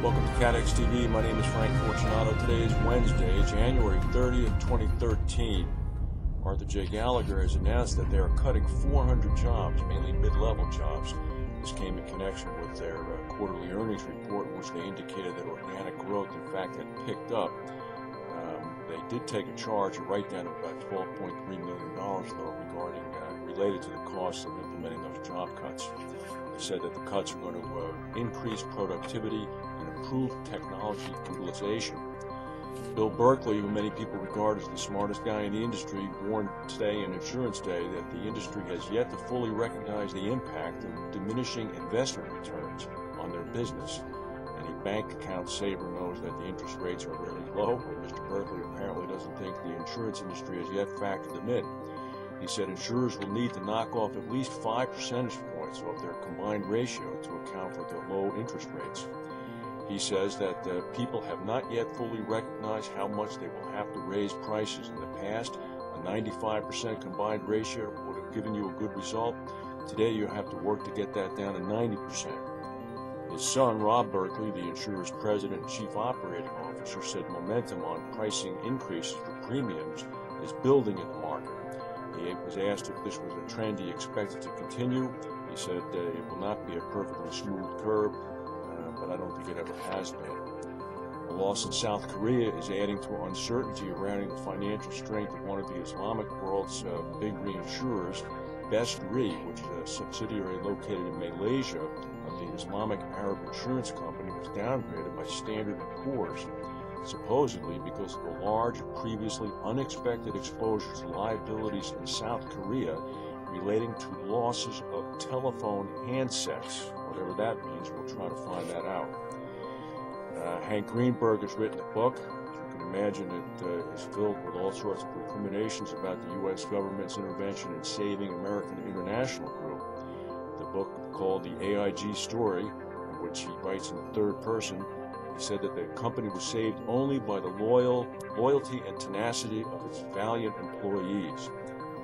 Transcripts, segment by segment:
Welcome to CATEX TV. My name is Frank Fortunato. Today is Wednesday, January 30th, 2013. Arthur J. Gallagher has announced that they are cutting 400 jobs, mainly mid-level jobs. This came in connection with their quarterly earnings report, in which they indicated that organic growth, in fact, had picked up. They did take a charge, a write-down of about $12.3 million, though, related to the cost of implementing those job cuts. They said that the cuts are going to increase productivity and improve technology utilization. Bill Berkley, who many people regard as the smartest guy in the industry, warned today in Insurance Day that the industry has yet to fully recognize the impact of diminishing investment returns on their business. Any bank account saver knows that the interest rates are really low, but Mr. Berkley apparently doesn't think the insurance industry has yet factored them in. He said insurers will need to knock off at least 5 percentage points of their combined ratio to account for their low interest rates. He says that people have not yet fully recognized how much they will have to raise prices. In the past, a 95% combined ratio would have given you a good result. Today, you have to work to get that down to 90%. His son, Rob Berkley, the insurer's president and chief operating officer, said momentum on pricing increases for premiums is building in the market. He was asked if this was a trend he expected to continue. He said it will not be a perfectly smooth curve, but I don't think it ever has been. The loss in South Korea is adding to uncertainty surrounding the financial strength of one of the Islamic world's big reinsurers, Best Re, which is a subsidiary located in Malaysia of the Islamic Arab Insurance Company, was downgraded by Standard & Poor's, supposedly because of the large, previously unexpected exposures to liabilities in South Korea relating to losses of telephone handsets. Whatever that means, we'll try to find that out. Hank Greenberg has written a book. As you can imagine, it is filled with all sorts of recriminations about the U.S. government's intervention in saving American International Group. The book, called The AIG Story, in which he writes in the third person, he said that the company was saved only by the loyalty and tenacity of its valiant employees.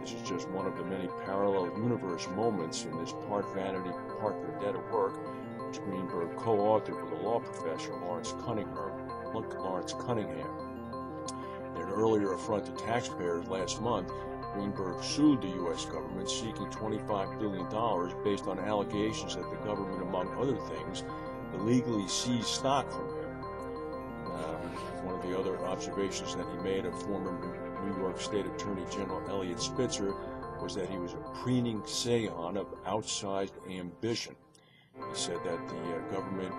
This is just one of the many parallel universe moments in this part vanity, part vendetta work, which Greenberg co-authored with a law professor, Lawrence Cunningham. In an earlier affront to taxpayers last month, Greenberg sued the U.S. government, seeking $25 billion based on allegations that the government, among other things, illegally seized stock from him. One of the other observations that he made of former New York State Attorney General Eliot Spitzer was that he was a preening scion of outsized ambition. He said that the government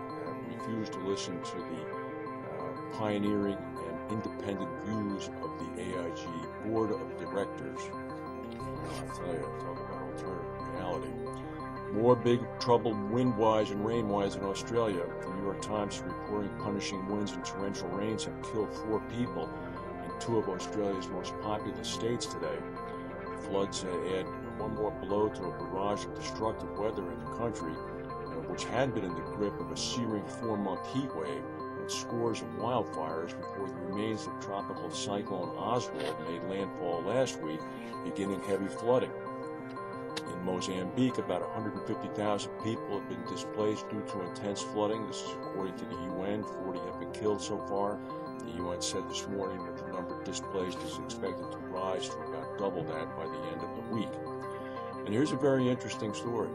refused to listen to the pioneering and independent views of the AIG Board of Directors. I'll tell you, talk about alternative reality. More big trouble wind-wise and rain-wise in Australia. The New York Times is reporting punishing winds and torrential rains have killed 4 people in 2 of Australia's most populous states today. The floods add one more blow to a barrage of destructive weather in the country, which had been in the grip of a searing 4-month heat wave and scores of wildfires before the remains of tropical cyclone Oswald made landfall last week, beginning heavy flooding. In Mozambique, about 150,000 people have been displaced due to intense flooding. This is according to the UN. 40 have been killed so far. The UN said this morning that the number displaced is expected to rise to about double that by the end of the week. And here's a very interesting story.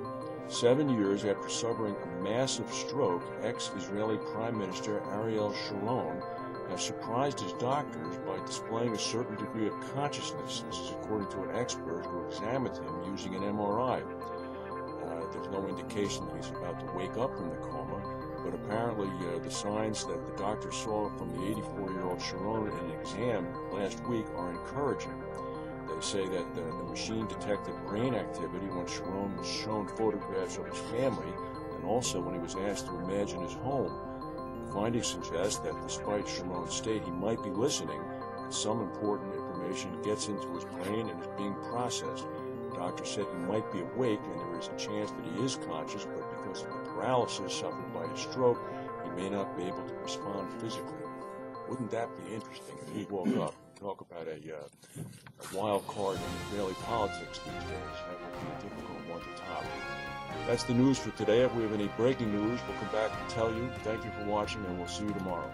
7 years after suffering a massive stroke, ex-Israeli Prime Minister Ariel Sharon has surprised his doctors by displaying a certain degree of consciousness. This is according to an expert who examined him using an MRI. There's no indication that he's about to wake up from the coma, but apparently the signs that the doctor saw from the 84-year-old Sharon in an exam last week are encouraging. They say that the machine detected brain activity when Sharon was shown photographs of his family and also when he was asked to imagine his home. The findings suggest that despite Sharon's state, he might be listening, and some important information gets into his brain and is being processed. The doctor said he might be awake and there is a chance that he is conscious, but because of the paralysis suffered by his stroke, he may not be able to respond physically. Wouldn't that be interesting if he woke up? Talk about a wild card in Israeli politics these days. That would be a difficult one to top. That's the news for today. If we have any breaking news, we'll come back and tell you. Thank you for watching, and we'll see you tomorrow.